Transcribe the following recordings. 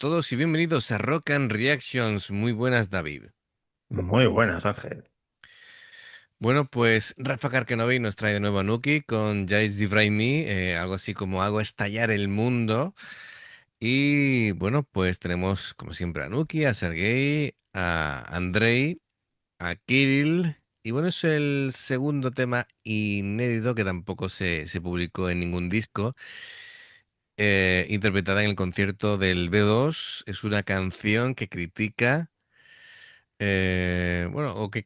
todos y bienvenidos a Rock and Reactions. Muy buenas, David. Muy buenas, Ángel. Bueno, pues Rafa Karkenovi nos trae de nuevo a Nuki con Jais Divraimi, algo así como Hago estallar el mundo. Y bueno, pues tenemos como siempre a Nuki, a Sergei, a Andrei, a Kirill. Y bueno, es el segundo tema inédito que tampoco se publicó en ningún disco. Interpretada en el concierto del B2. Es una canción que critica. Bueno, o que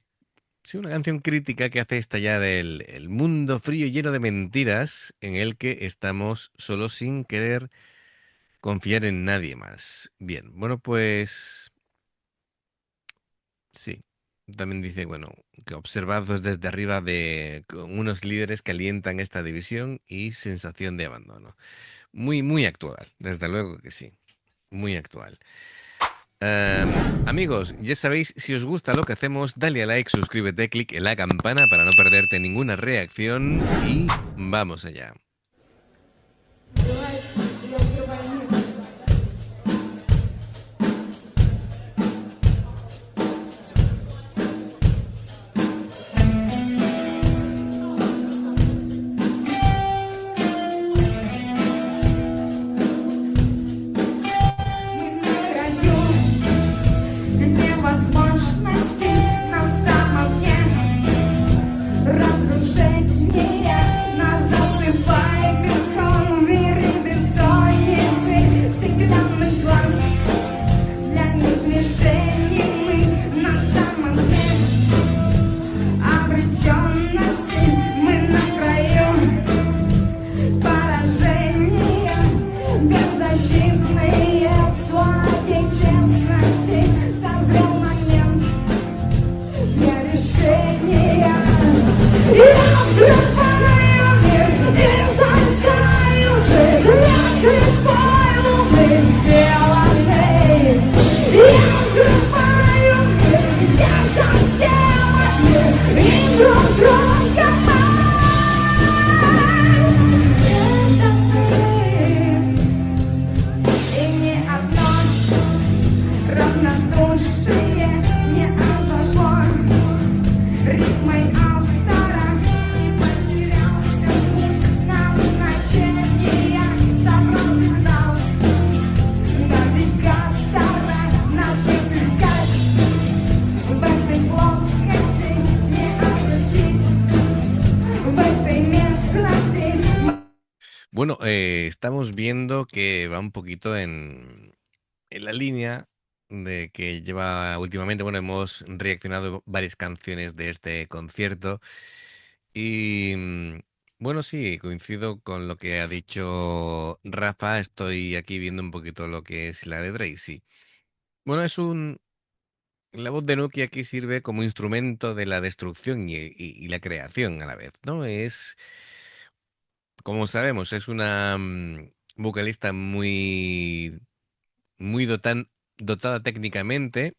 sí, una canción crítica que hace estallar el mundo frío y lleno de mentiras en el que estamos solos sin querer confiar en nadie más. Bien, bueno, pues sí. También dice, bueno, que observados desde arriba de con unos líderes que alientan esta división y sensación de abandono. Muy, muy actual, desde luego que sí, muy actual. Amigos, ya sabéis, si os gusta lo que hacemos, dale a like, suscríbete, clic en la campana para no perderte ninguna reacción y vamos allá. Невозможности на самом разрушение нас засыпает песком в мире бессонницы стеклянный глаз. Для них мишени мы на самом обреченности мы на краю поражения беззащитные в своей честности созрел момент для решения. Я взрываю мир и создаю жизнь. Я взрываю мы сделаны. Я взрываю мир, где совсем одни и друг друга это мы. И ни одно равнодушие не обошло ритмой автора. Потерялся путь назначения, забрал сигнал навигатора. Нас не сыскать в этой плоскости, не обратить в этой местности. Bueno, estamos viendo que va un poquito en la línea de que lleva últimamente. Bueno, hemos reaccionado varias canciones de este concierto y bueno, sí, coincido con lo que ha dicho Rafa. Estoy aquí viendo un poquito lo que es la letra y sí. Bueno, la voz de Nuki aquí sirve como instrumento de la destrucción y la creación a la vez, ¿no? Como sabemos, es una vocalista muy dotada técnicamente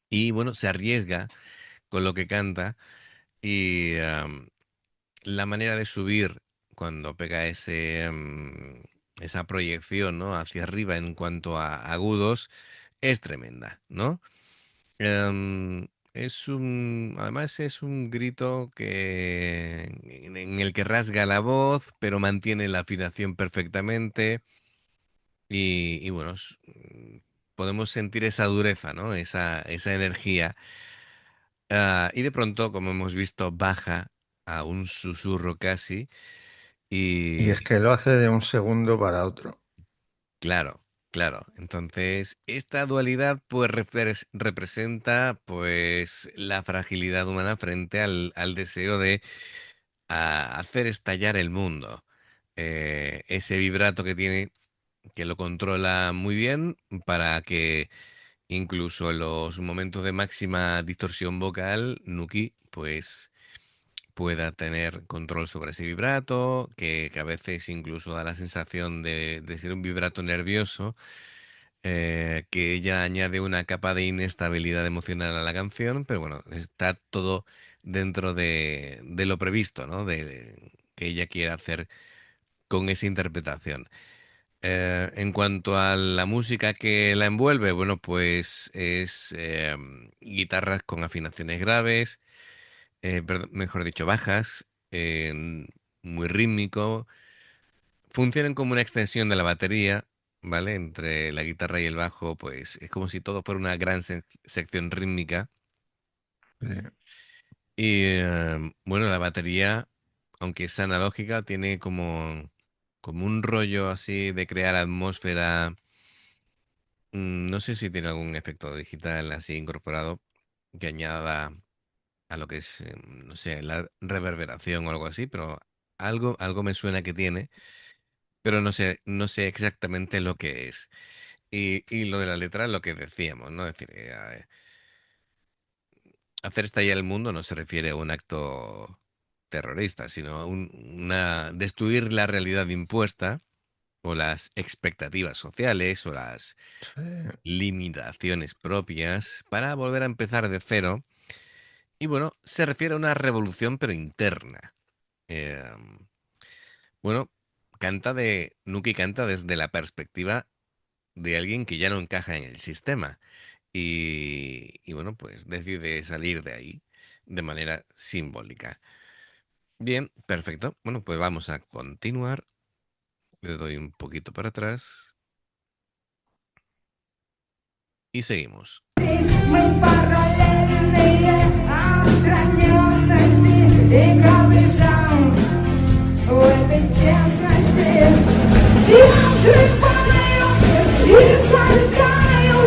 y, bueno, se arriesga con lo que canta y la manera de subir cuando pega esa proyección, ¿no? Hacia arriba en cuanto a agudos es tremenda, ¿no? Además es un grito en el que rasga la voz, pero mantiene la afinación perfectamente y bueno, podemos sentir esa dureza, ¿no? Esa energía. Y de pronto, como hemos visto, baja a un susurro casi Y y es que lo hace de un segundo para otro. claro, claro. Entonces, esta dualidad pues representa pues la fragilidad humana frente al deseo de hacer estallar el mundo. Ese vibrato que tiene, que lo controla muy bien para que incluso en los momentos de máxima distorsión vocal, Nuki pues pueda tener control sobre ese vibrato, que a veces incluso da la sensación de ser un vibrato nervioso, que ella añade una capa de inestabilidad emocional a la canción, pero bueno, está todo dentro de lo previsto, ¿no? De que ella quiere hacer con esa interpretación. En cuanto a la música que la envuelve, bueno, pues es guitarras con afinaciones graves, mejor dicho, bajas, muy rítmico. Funcionan como una extensión de la batería, ¿vale? Entre la guitarra y el bajo, pues es como si todo fuera una gran sección rítmica. Sí, Y bueno, la batería, aunque es analógica, tiene como un rollo así de crear atmósfera. No sé si tiene algún efecto digital así incorporado que añada a lo que es, no sé, la reverberación o algo así, pero algo me suena que tiene, pero no sé exactamente lo que es. Y lo de la letra, lo que decíamos, ¿no? Es decir, hacer estallar el mundo no se refiere a un acto terrorista, sino a destruir la realidad impuesta o las expectativas sociales o las sí, limitaciones propias para volver a empezar de cero. Y bueno, se refiere a una revolución pero interna. Eh, bueno, Nuki canta desde la perspectiva de alguien que ya no encaja en el sistema. Y bueno, pues decide salir de ahí de manera simbólica. Bien, perfecto. Bueno, pues vamos a continuar. Le doy un poquito para atrás y seguimos. Мы параллельные, отстраненности и горизонт в этой тесности. Я взрываю и соркаю,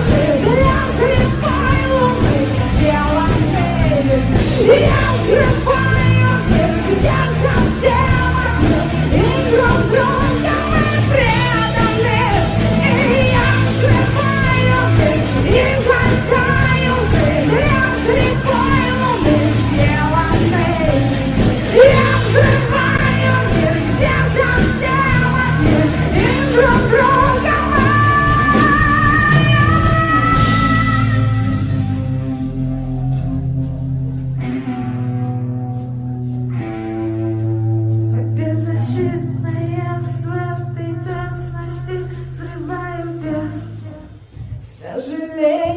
я взрываю, мы сделаны. Я взрываю, где совсем, и друг друга мы преданы. И я взрываю, и соркаю, я взрываю, мы сделаны. Я взрываю, где совсем, и друг друга мы. Беззащитные в этой тесности взрываю без сожаления.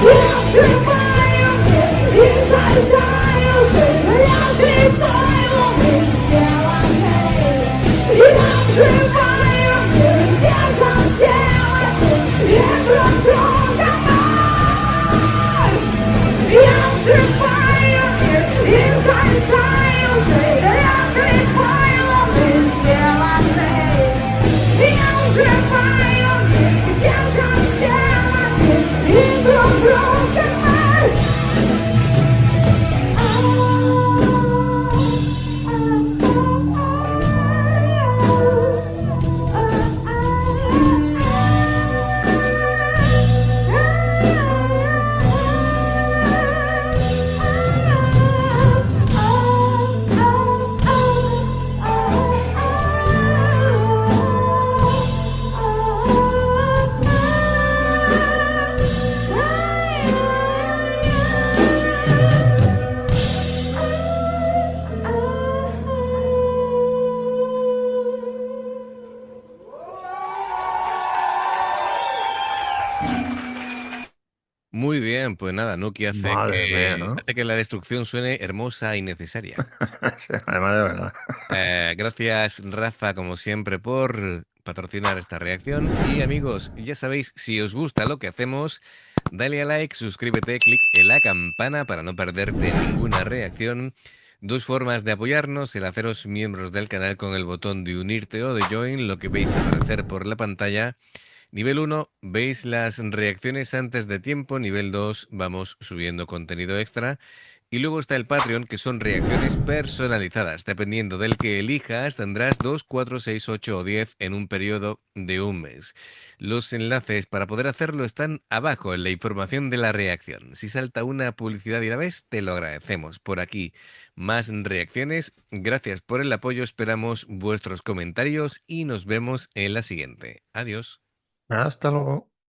Я взрываю и взрываю, я взрываю, мы сделаны. Я взрываю, где совсем, и друг друга мы. Я взрываю и взрываю, я взрываю, мы сделаны. Я взрываю, где совсем, и друг друга мы. Muy bien, pues nada, Nuki madre mía, ¿no? hace que la destrucción suene hermosa y necesaria. Sí, además de verdad. Gracias, Rafa, como siempre, por patrocinar esta reacción. Y amigos, ya sabéis, si os gusta lo que hacemos, dale a like, suscríbete, clic en la campana para no perderte ninguna reacción. Dos formas de apoyarnos: el haceros miembros del canal con el botón de unirte o de join, lo que veis aparecer por la pantalla. Nivel 1, veis las reacciones antes de tiempo. Nivel 2, vamos subiendo contenido extra. Y luego está el Patreon, que son reacciones personalizadas. Dependiendo del que elijas, tendrás 2, 4, 6, 8 o 10 en un periodo de un mes. Los enlaces para poder hacerlo están abajo en la información de la reacción. Si salta una publicidad y la ves, te lo agradecemos. Por aquí, más reacciones. Gracias por el apoyo. Esperamos vuestros comentarios y nos vemos en la siguiente. Adiós. Hasta luego.